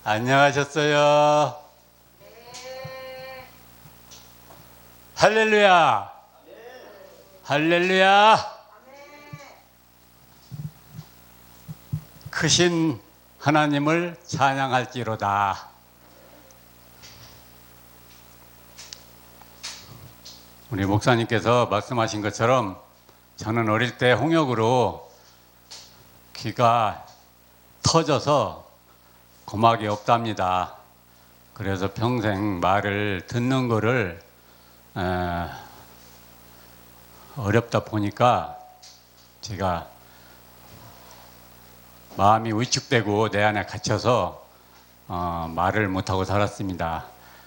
안녕하셨어요? 할렐루야! 할렐루야! 크신 하나님을 찬양할지로다. 우리 목사님께서 말씀하신 것처럼 저는 어릴 때 홍역으로 귀가 터져서 고막이 없답니다. 그래서 평생 말을 듣는 거를 어렵다 보니까 제가 마음이 위축되고 내 안에 갇혀서 말을 못하고 살았습니다.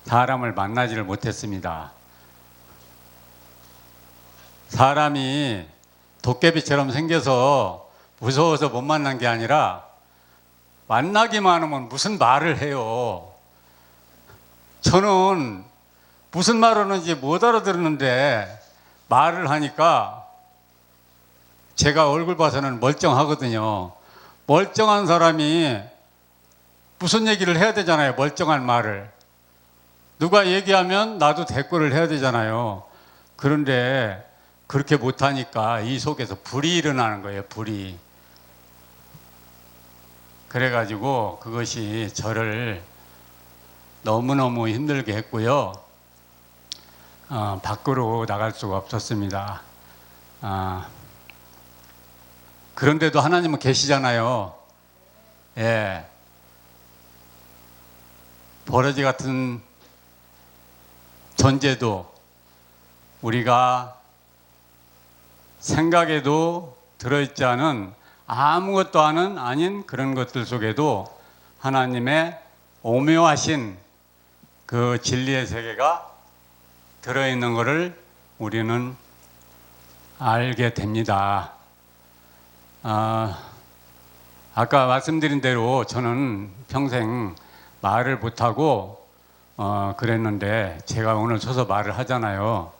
사람을 만나지를 못했습니다. 사람이 도깨비처럼 생겨서 무서워서 못 만난 게 아니라 만나기만 하면 무슨 말을 해요. 저는 무슨 말 하는지 못 알아들었는데 말을 하니까 제가 얼굴 봐서는 멀쩡하거든요. 멀쩡한 사람이 무슨 얘기를 해야 되잖아요. 멀쩡한 말을. 누가 얘기하면 나도 대꾸를 해야 되잖아요. 그런데 그렇게 못하니까 이 속에서 불이 일어나는 거예요. 불이. 그래가지고 그것이 저를 너무너무 힘들게 했고요. 밖으로 나갈 수가 없었습니다. 그런데도 하나님은 계시잖아요. 예. 버러지 같은 존재도 우리가 생각에도 들어있지 않은 아무것도 아닌 그런 것들 속에도 하나님의 오묘하신 그 진리의 세계가 들어있는 것을 우리는 알게 됩니다. 아까 말씀드린 대로 저는 평생 말을 못하고 그랬는데 제가 오늘 서서 말을 하잖아요.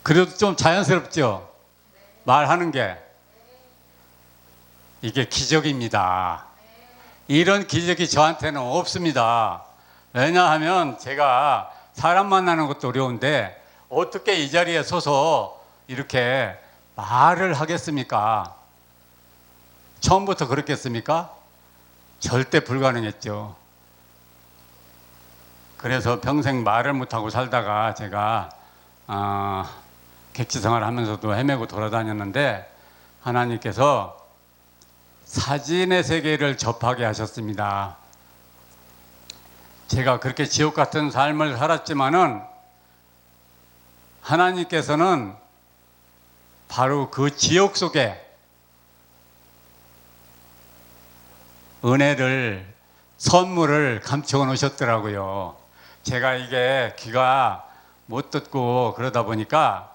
그래도 좀 자연스럽죠? 말하는 게. 이게 기적입니다. 이런 기적이 저한테는 없습니다. 왜냐하면 제가 사람 만나는 것도 어려운데 어떻게 이 자리에 서서 이렇게 말을 하겠습니까? 처음부터 그렇겠습니까? 절대 불가능했죠. 그래서 평생 말을 못하고 살다가 제가 객지생활 하면서도 헤매고 돌아다녔는데 하나님께서 사진의 세계를 접하게 하셨습니다. 제가 그렇게 지옥 같은 삶을 살았지만은 하나님께서는 바로 그 지옥 속에 은혜를, 선물을 감춰 놓으셨더라고요. 제가 이게 귀가 못 듣고 그러다 보니까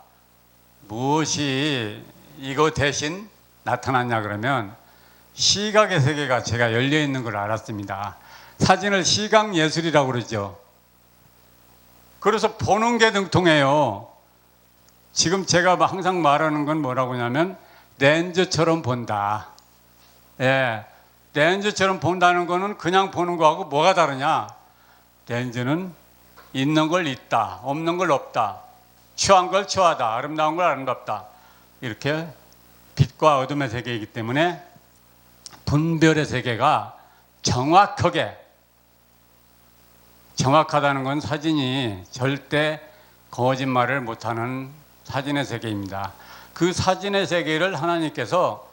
무엇이 이거 대신 나타났냐 그러면 시각의 세계가 제가 열려 있는 걸 알았습니다. 사진을 시각 예술이라고 그러죠. 그래서 보는 게 능통해요. 지금 제가 항상 말하는 건 뭐라고 하냐면 렌즈처럼 본다. 예, 렌즈처럼 본다는 거는 그냥 보는 거하고 뭐가 다르냐? 렌즈는 있는 걸 있다, 없는 걸 없다, 추한 걸 추하다, 아름다운 걸 아름답다. 이렇게 빛과 어둠의 세계이기 때문에 분별의 세계가 정확하다는 건 사진이 절대 거짓말을 못하는 사진의 세계입니다. 그 사진의 세계를 하나님께서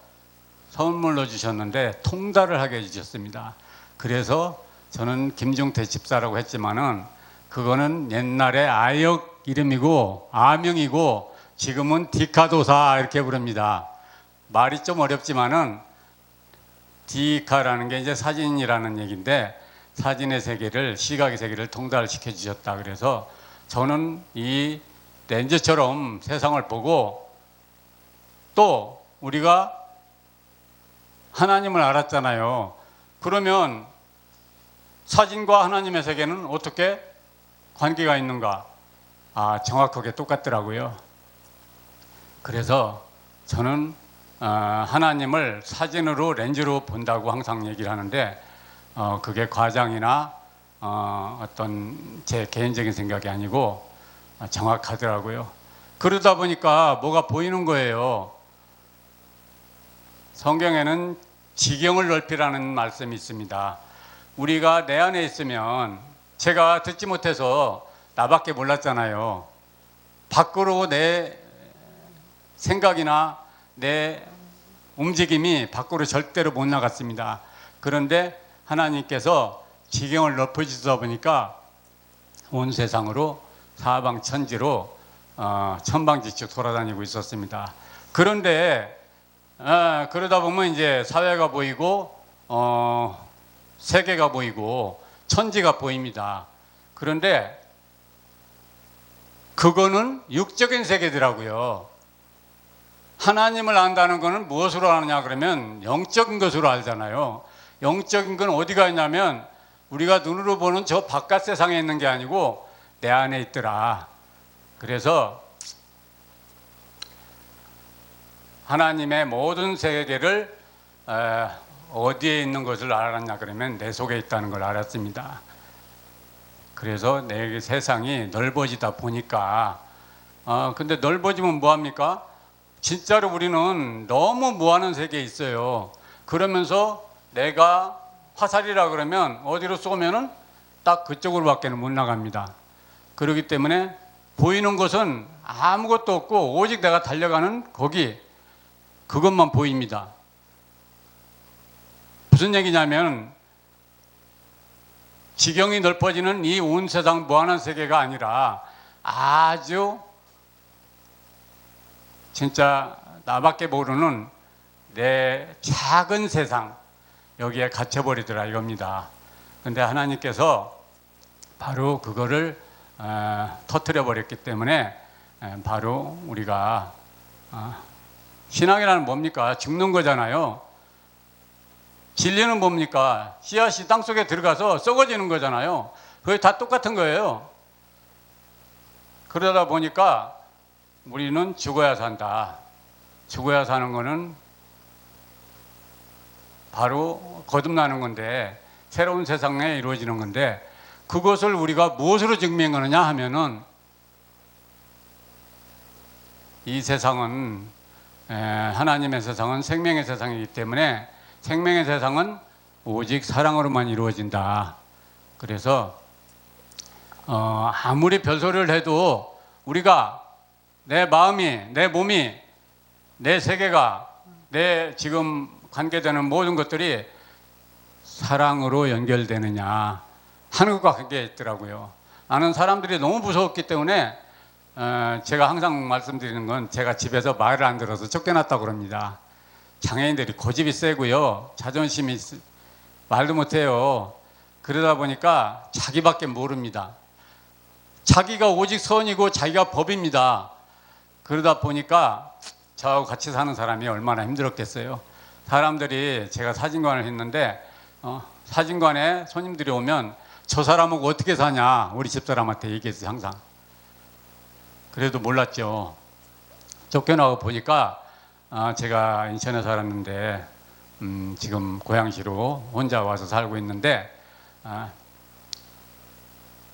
선물로 주셨는데 통달을 하게 해주셨습니다. 그래서 저는 김중태 집사라고 했지만은 그거는 옛날에 아역 이름이고 아명이고 지금은 디카도사 이렇게 부릅니다. 말이 좀 어렵지만은 디카라는 게 이제 사진이라는 얘기인데 사진의 세계를, 시각의 세계를 통달시켜 주셨다. 그래서 저는 이 렌즈처럼 세상을 보고 또 우리가 하나님을 알았잖아요. 그러면 사진과 하나님의 세계는 어떻게 관계가 있는가? 정확하게 똑같더라고요. 그래서 저는 하나님을 사진으로 렌즈로 본다고 항상 얘기를 하는데 그게 과장이나 어떤 제 개인적인 생각이 아니고 정확하더라고요. 그러다 보니까 뭐가 보이는 거예요. 성경에는 지경을 넓히라는 말씀이 있습니다. 우리가 내 안에 있으면, 제가 듣지 못해서 나밖에 몰랐잖아요. 밖으로 내 생각이나 내 움직임이 밖으로 절대로 못 나갔습니다. 그런데 하나님께서 지경을 넓혀주다 보니까 온 세상으로 사방천지로 천방지축 돌아다니고 있었습니다. 그런데 그러다 보면 이제 사회가 보이고 세계가 보이고 천지가 보입니다. 그런데 그거는 육적인 세계더라고요. 하나님을 안다는 것은 무엇으로 아느냐 그러면 영적인 것으로 알잖아요. 영적인 건 어디가 있냐면 우리가 눈으로 보는 저 바깥 세상에 있는 게 아니고 내 안에 있더라. 그래서 하나님의 모든 세계를 어디에 있는 것을 알았냐 그러면 내 속에 있다는 걸 알았습니다. 그래서 내 세상이 넓어지다 보니까 근데 넓어지면 뭐합니까? 진짜로 우리는 너무 무한한 세계에 있어요. 그러면서 내가 화살이라 그러면 어디로 쏘면은 딱 그쪽으로 밖에는 못 나갑니다. 그렇기 때문에 보이는 것은 아무것도 없고 오직 내가 달려가는 거기, 그것만 보입니다. 무슨 얘기냐면 지경이 넓어지는 이 온 세상 무한한 세계가 아니라 아주 진짜 나밖에 모르는 내 작은 세상, 여기에 갇혀버리더라 이겁니다. 근데 하나님께서 바로 그거를 터뜨려 버렸기 때문에 바로 우리가 신앙이라는 뭡니까? 죽는 거잖아요. 진리는 뭡니까? 씨앗이 땅속에 들어가서 썩어지는 거잖아요. 그게 다 똑같은 거예요. 그러다 보니까 우리는 죽어야 산다. 죽어야 사는 거는 바로 거듭나는 건데, 새로운 세상에 이루어지는 건데, 그것을 우리가 무엇으로 증명하느냐 하면은 이 세상은 하나님의 세상은 생명의 세상이기 때문에 생명의 세상은 오직 사랑으로만 이루어진다. 그래서 아무리 별소리를 해도 우리가 내 마음이, 내 몸이, 내 세계가, 내 지금 관계되는 모든 것들이 사랑으로 연결되느냐 하는 것과 관계있더라고요. 나는 사람들이 너무 무서웠기 때문에 제가 항상 말씀드리는 건 제가 집에서 말을 안 들어서 쫓겨났다고 그럽니다. 장애인들이 고집이 세고요, 자존심이 말도 못해요. 그러다 보니까 자기밖에 모릅니다. 자기가 오직 선이고 자기가 법입니다. 그러다 보니까 저하고 같이 사는 사람이 얼마나 힘들었겠어요. 사람들이, 제가 사진관을 했는데 사진관에 손님들이 오면 저 사람하고 어떻게 사냐 우리 집사람한테 얘기했어요. 항상. 그래도 몰랐죠. 쫓겨나고 보니까 제가 인천에 살았는데 지금 고양시로 혼자 와서 살고 있는데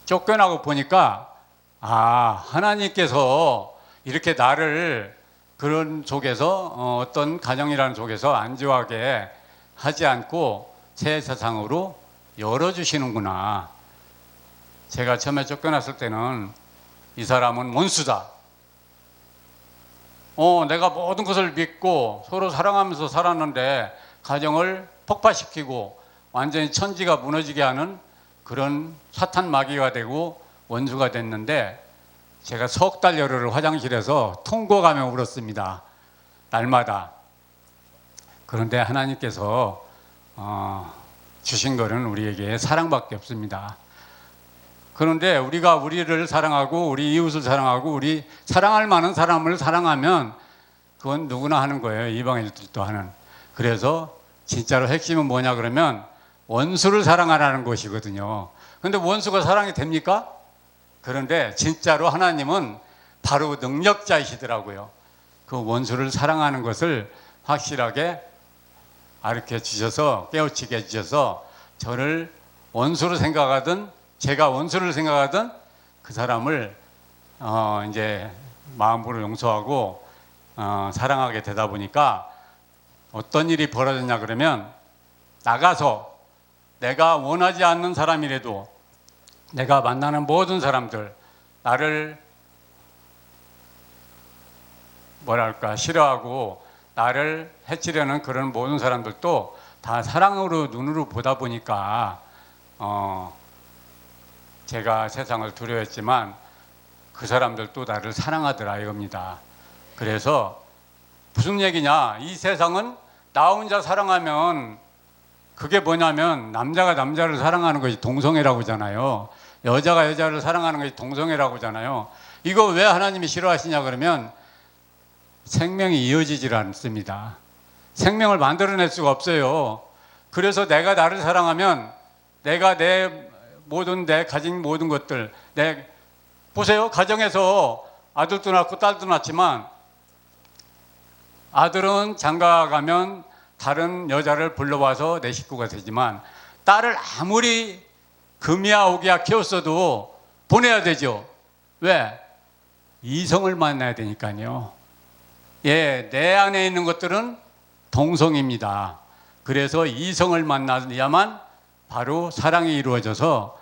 쫓겨나고 보니까 하나님께서 이렇게 나를 그런 속에서 어떤 가정이라는 속에서 안주하게 하지 않고 새 세상으로 열어주시는구나. 제가 처음에 쫓겨났을 때는 이 사람은 원수다. 내가 모든 것을 믿고 서로 사랑하면서 살았는데 가정을 폭파시키고 완전히 천지가 무너지게 하는 그런 사탄 마귀가 되고 원수가 됐는데, 제가 석 달 열흘을 화장실에서 통곡하며 울었습니다. 날마다. 그런데 하나님께서 주신 것은 우리에게 사랑밖에 없습니다. 그런데 우리가 우리를 사랑하고 우리 이웃을 사랑하고 우리 사랑할 만한 사람을 사랑하면 그건 누구나 하는 거예요. 이방인들도 하는. 그래서 진짜로 핵심은 뭐냐 그러면 원수를 사랑하라는 것이거든요. 그런데 원수가 사랑이 됩니까? 그런데 진짜로 하나님은 바로 능력자이시더라고요. 그 원수를 사랑하는 것을 확실하게 가르쳐 주셔서 깨우치게 해주셔서 저를 원수로 생각하든 제가 원수를 생각하든 그 사람을 이제 마음으로 용서하고 사랑하게 되다 보니까 어떤 일이 벌어졌냐 그러면 나가서 내가 원하지 않는 사람이라도 내가 만나는 모든 사람들 나를 뭐랄까 싫어하고 나를 해치려는 그런 모든 사람들도 다 사랑으로 눈으로 보다 보니까 제가 세상을 두려워했지만 그 사람들도 나를 사랑하더라 이겁니다. 그래서 무슨 얘기냐, 이 세상은 나 혼자 사랑하면 그게 뭐냐면 남자가 남자를 사랑하는 것이 동성애라고 하잖아요. 여자가 여자를 사랑하는 것이 동성애라고 하잖아요. 이거 왜 하나님이 싫어하시냐 그러면 생명이 이어지질 않습니다. 생명을 만들어낼 수가 없어요. 그래서 내가 나를 사랑하면 내가 내 가진 모든 것들 보세요. 가정에서 아들도 낳고 딸도 낳지만 아들은 장가 가면 다른 여자를 불러와서 내 식구가 되지만 딸을 아무리 금이야 오기야 키웠어도 보내야 되죠. 왜? 이성을 만나야 되니까요. 예, 내 안에 있는 것들은 동성입니다. 그래서 이성을 만나야만 바로 사랑이 이루어져서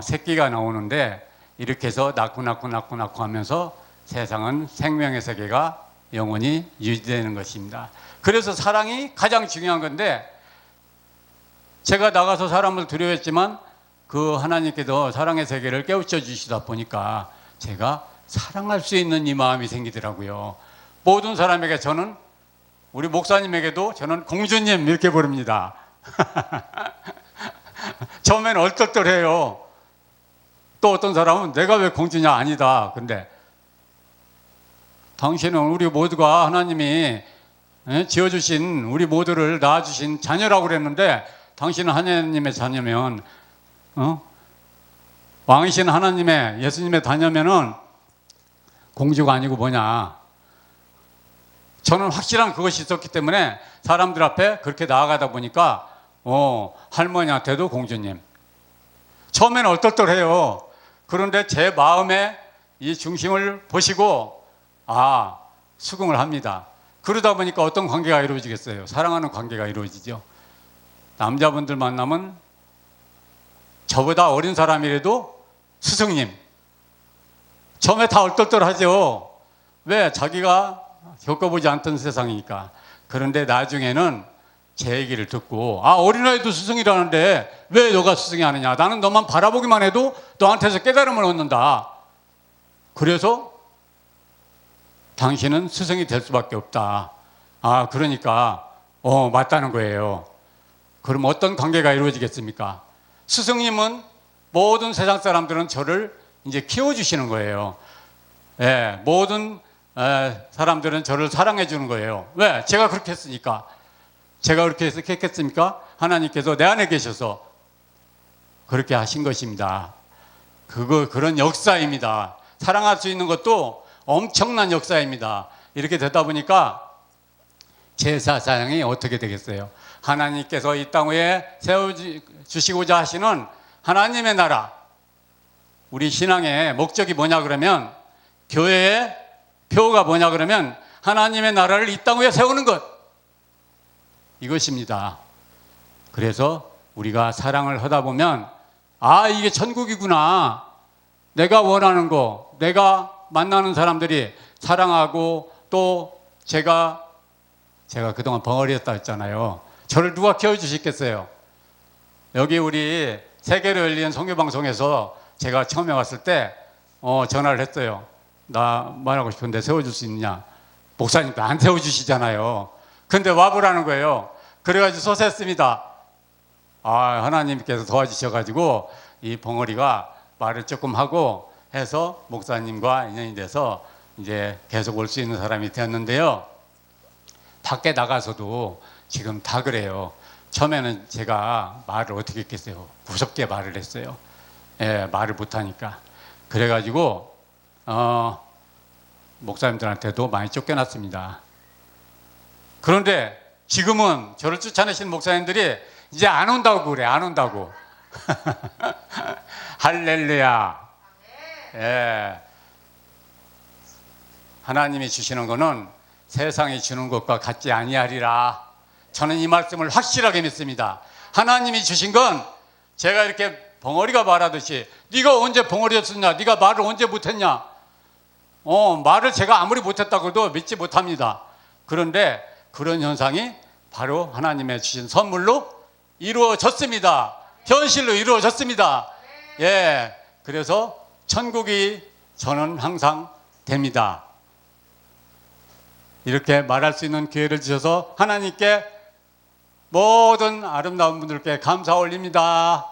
새끼가 나오는데 이렇게 해서 낳고 하면서 세상은 생명의 세계가 영원히 유지되는 것입니다. 그래서 사랑이 가장 중요한 건데 제가 나가서 사람을 두려워했지만 그 하나님께서 사랑의 세계를 깨우쳐 주시다 보니까 제가 사랑할 수 있는 이 마음이 생기더라고요. 모든 사람에게 저는 우리 목사님에게도 저는 공주님 이렇게 부릅니다. 처음에는 얼떨떨해요. 또 어떤 사람은 내가 왜 공주냐 아니다. 근데 당신은 우리 모두가 하나님이 지어주신 우리 모두를 낳아주신 자녀라고 그랬는데 당신은 하나님의 자녀면 왕이신 하나님의 예수님의 자녀면은 공주가 아니고 뭐냐. 저는 확실한 그것이 있었기 때문에 사람들 앞에 그렇게 나아가다 보니까 할머니한테도 공주님. 처음에는 얼떨떨해요. 그런데 제 마음의 이 중심을 보시고 수긍을 합니다. 그러다 보니까 어떤 관계가 이루어지겠어요? 사랑하는 관계가 이루어지죠. 남자분들 만나면 저보다 어린 사람이라도 스승님. 처음에 다 얼떨떨하죠. 왜? 자기가 겪어보지 않던 세상이니까. 그런데 나중에는 제 얘기를 듣고 어린아이도 스승이라는데 왜 너가 스승이 아니냐. 나는 너만 바라보기만 해도 너한테서 깨달음을 얻는다. 그래서 당신은 스승이 될 수밖에 없다. 그러니까 맞다는 거예요. 그럼 어떤 관계가 이루어지겠습니까? 스승님은 모든 세상 사람들은 저를 이제 키워주시는 거예요. 예, 모든 사람들은 저를 사랑해 주는 거예요. 왜? 제가 그렇게 했으니까. 제가 그렇게 해서 했겠습니까? 하나님께서 내 안에 계셔서 그렇게 하신 것입니다. 그런 역사입니다. 사랑할 수 있는 것도 엄청난 역사입니다. 이렇게 되다 보니까 제 사상이 어떻게 되겠어요? 하나님께서 이 땅 위에 세워주시고자 하시는 하나님의 나라. 우리 신앙의 목적이 뭐냐 그러면 교회의 표가 뭐냐 그러면 하나님의 나라를 이 땅 위에 세우는 것. 이것입니다. 그래서 우리가 사랑을 하다 보면 이게 천국이구나. 내가 원하는 거, 내가 만나는 사람들이 사랑하고 또 제가 그동안 벙어리였다 했잖아요. 저를 누가 키워주시겠어요? 여기 우리 세계로 열린 선교방송에서 제가 처음에 왔을 때 전화를 했어요. 나 말하고 싶은데 세워줄 수 있느냐. 목사님도 안 세워주시잖아요. 근데 와보라는 거예요. 그래가지고 서세했습니다. 하나님께서 도와주셔가지고 이 벙어리가 말을 조금 하고 해서 목사님과 인연이 돼서 이제 계속 올 수 있는 사람이 되었는데요. 밖에 나가서도 지금 다 그래요. 처음에는 제가 말을 어떻게 했겠어요? 무섭게 말을 했어요. 예, 말을 못하니까. 그래가지고 목사님들한테도 많이 쫓겨났습니다. 그런데 지금은 저를 쫓아내신 목사님들이 이제 안 온다고 그래. 안 온다고. 할렐루야. 예. 하나님이 주시는 거는 세상이 주는 것과 같지 아니하리라. 저는 이 말씀을 확실하게 믿습니다. 하나님이 주신 건 제가 이렇게 벙어리가 말하듯이 네가 언제 벙어리였었냐, 네가 말을 언제 못했냐, 말을 제가 아무리 못했다고 해도 믿지 못합니다. 그런데 그런 현상이 바로 하나님의 주신 선물로 이루어졌습니다. 현실로 이루어졌습니다. 예, 그래서 천국이 저는 항상 됩니다. 이렇게 말할 수 있는 기회를 주셔서 하나님께 모든 아름다운 분들께 감사 올립니다.